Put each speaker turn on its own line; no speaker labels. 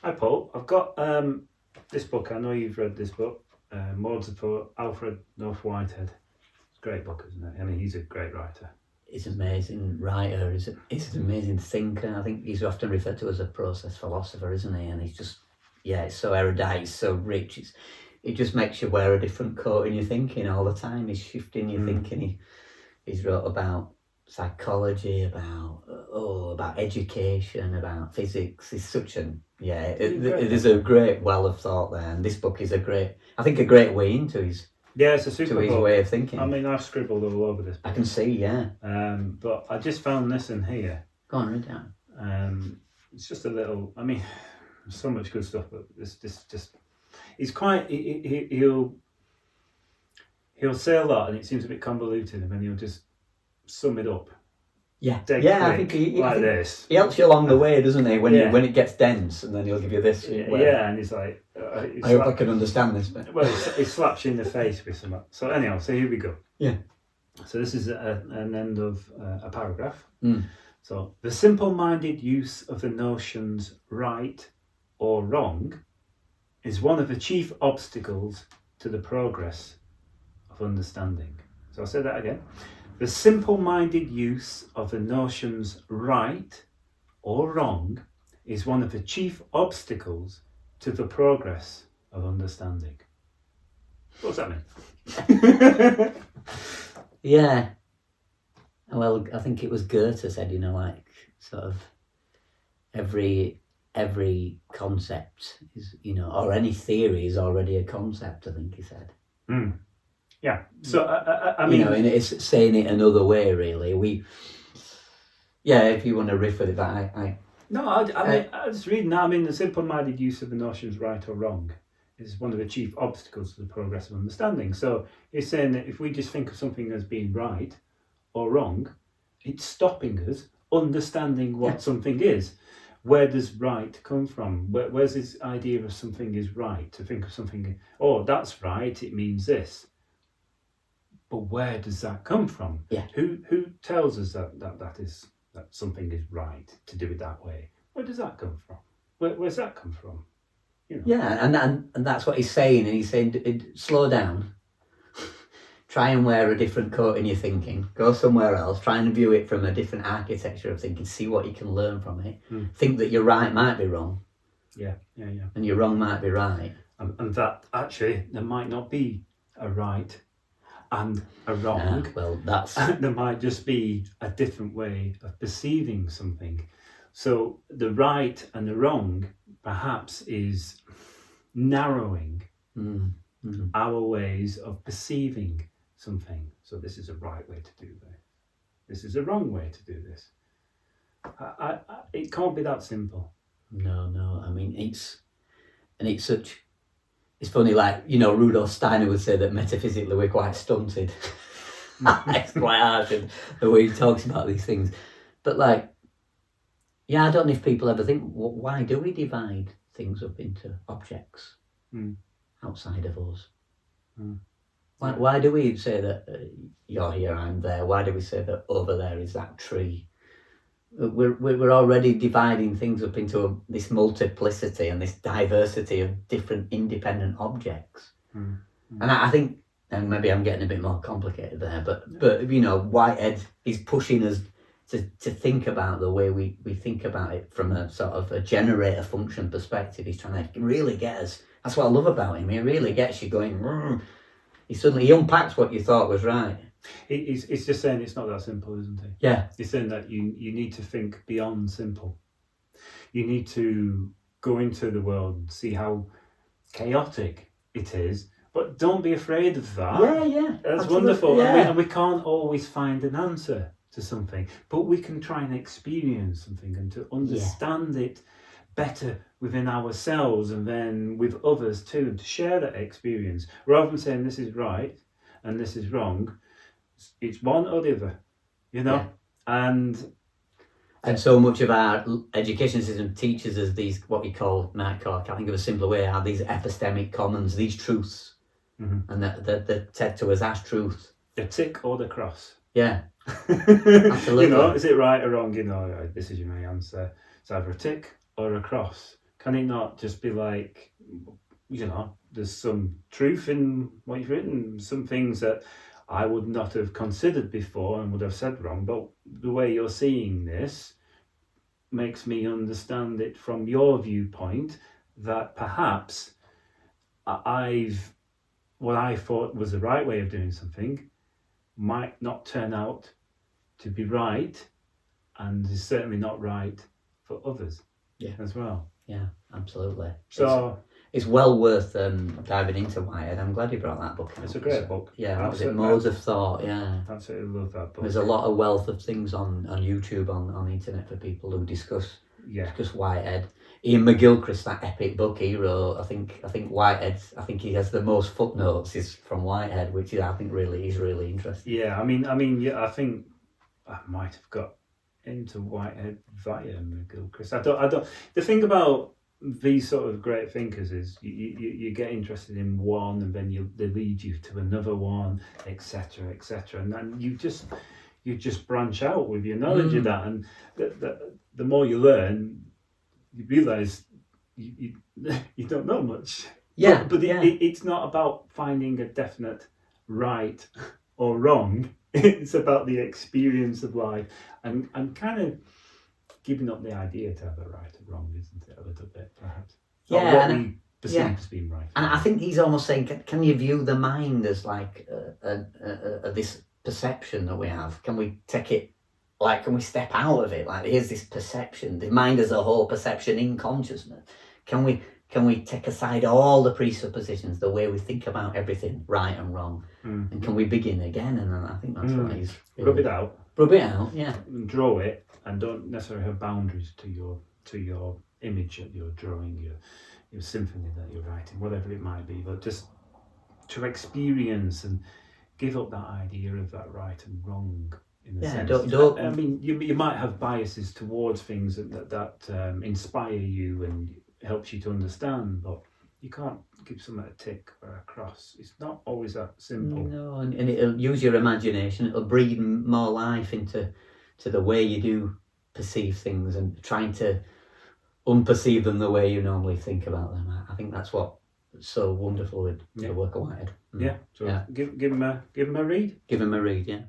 Hi Paul, I've got this book. I know you've read this book, Modes of Thought, Alfred North Whitehead. It's a great book, isn't it? I mean, he's a great writer.
He's an amazing writer, he's an amazing thinker. I think he's often referred to as a process philosopher, isn't he? And he's just, it's so erudite, it's so rich. It just makes you wear a different coat in your thinking all the time. He's shifting your thinking. He's wrote about psychology, about education, about physics. He's such an there's a great well of thought there, and this book is a great way into his
it's a super
his
book.
way of thinking.
I mean, I've scribbled all over this book.
I can see,
but I just found this in here.
Go on, read down.
It's just a little. I mean, so much good stuff, but this just. He's quite. He'll say a lot, and it seems a bit convoluted, and then he'll just sum it up.
I think
this.
He helps you along the way, doesn't he? When it gets dense, and then he'll give you this.
And he's like,
I hope I can understand this bit.
Well, he slaps you in the face with some. So anyhow, so here we go.
Yeah.
So this is an end of a paragraph.
Mm.
So the simple-minded use of the notions right or wrong is one of the chief obstacles to the progress of understanding. So I'll say that again. The simple-minded use of the notions right or wrong is one of the chief obstacles to the progress of understanding. What does that mean?
Yeah. Well, I think it was Goethe said, sort of every concept is, or any theory is already a concept, I think he said.
Mm. Yeah. So, I mean...
and it's saying it another way, really. If you want to riff with it, but I
just reading that. I mean, the simple-minded use of the notions right or wrong is one of the chief obstacles to the progress of understanding. So it's saying that if we just think of something as being right or wrong, it's stopping us understanding what something is. Where does right come from? Where's this idea of something is right? To think of something, that's right, it means this. But where does that come from?
Yeah.
Who tells us that something is right to do it that way? Where does that come from? Where's that come from?
Yeah, and that's what he's saying. And he's saying, slow down. Try and wear a different coat in your thinking. Go somewhere else. Try and view it from a different architecture of thinking. See what you can learn from it. Think that your right might be wrong.
Yeah.
And your wrong might be right.
And that actually there might not be a right and a wrong. There might just be a different way of perceiving something. So the right and the wrong perhaps is narrowing our ways of perceiving something. So this is a right way to do this. This is a wrong way to do this. It can't be that simple.
No. I mean, it's funny, Rudolf Steiner would say that metaphysically we're quite stunted. It's quite harsh in the way he talks about these things. But I don't know if people ever think, why do we divide things up into objects outside of us? Why do we say that you're here, I'm there? Why do we say that over there is that tree? We're already dividing things up into this multiplicity and this diversity of different independent objects. And I think, and maybe I'm getting a bit more complicated there, but Whitehead is pushing us to think about the way we think about it from a sort of a generator function perspective. He's trying to really get us. That's what I love about him. He really gets you going. He unpacks what you thought was right.
It's just saying it's not that simple, isn't it?
Yeah.
He's saying that you need to think beyond simple. You need to go into the world and see how chaotic it is, but don't be afraid of that.
Yeah.
That's
absolutely.
wonderful.
Yeah.
And we can't always find an answer to something, but we can try and experience something and to understand it better within ourselves and then with others too, and to share that experience rather than saying this is right and this is wrong. It's one or the other, and
so much of our education system teaches us these, what we call, I can't think of a simpler way, are these epistemic commons, these truths, and they're said to us as truth.
The tick or the cross.
Yeah, absolutely.
Is it right or wrong? This is your main answer. It's either a tick or a cross. Can it not just be like, there's some truth in what you've written, some things that I would not have considered before and would have said wrong, but the way you're seeing this makes me understand it from your viewpoint, that perhaps what I thought was the right way of doing something might not turn out to be right, and is certainly not right for others as well.
Yeah, absolutely.
So
it's well worth diving into Whitehead. I'm glad you brought that book out.
It's a great book.
Yeah, what was it? Modes of Thought. Yeah,
absolutely love that book.
There's a lot of wealth of things on YouTube, on the internet, for people who discuss Whitehead. Ian McGilchrist, that epic book he wrote. I think Whitehead. I think he has the most footnotes is from Whitehead, which I think really is really interesting.
Yeah, I think I might have got into Whitehead via McGilchrist. I don't. The thing about these sort of great thinkers is you get interested in one, and then they lead you to another one, etc., and then you just branch out with your knowledge of that, and the more you learn, you realise you don't know much.
Yeah,
but it's not about finding a definite right or wrong. It's about the experience of life, and kind of giving up the idea to have a right or wrong, isn't it, a little bit, perhaps?
Yeah,
or what we perceive as being right.
And I think he's almost saying, can you view the mind as like this perception that we have? Can we take it, like, can we step out of it? Like, here's this perception, the mind as a whole perception in consciousness. Can we take aside all the presuppositions, the way we think about everything, right and wrong, and can we begin again? And I think that's what he's...
Rub it out.
Rub it out, yeah.
And draw it, and don't necessarily have boundaries to your image that you're drawing, your symphony that you're writing, whatever it might be, but just to experience and give up that idea of that right and wrong. In a sense. I mean, you might have biases towards things that inspire you and helps you to understand, but you can't give someone a tick or a cross. It's not always that simple.
No, and it'll use your imagination. It'll breathe more life into the way you do perceive things, and trying to unperceive them the way you normally think about them. I think that's what's so wonderful with the work of Whitehead.
Yeah. So give him a read.
Give him a read. Yeah.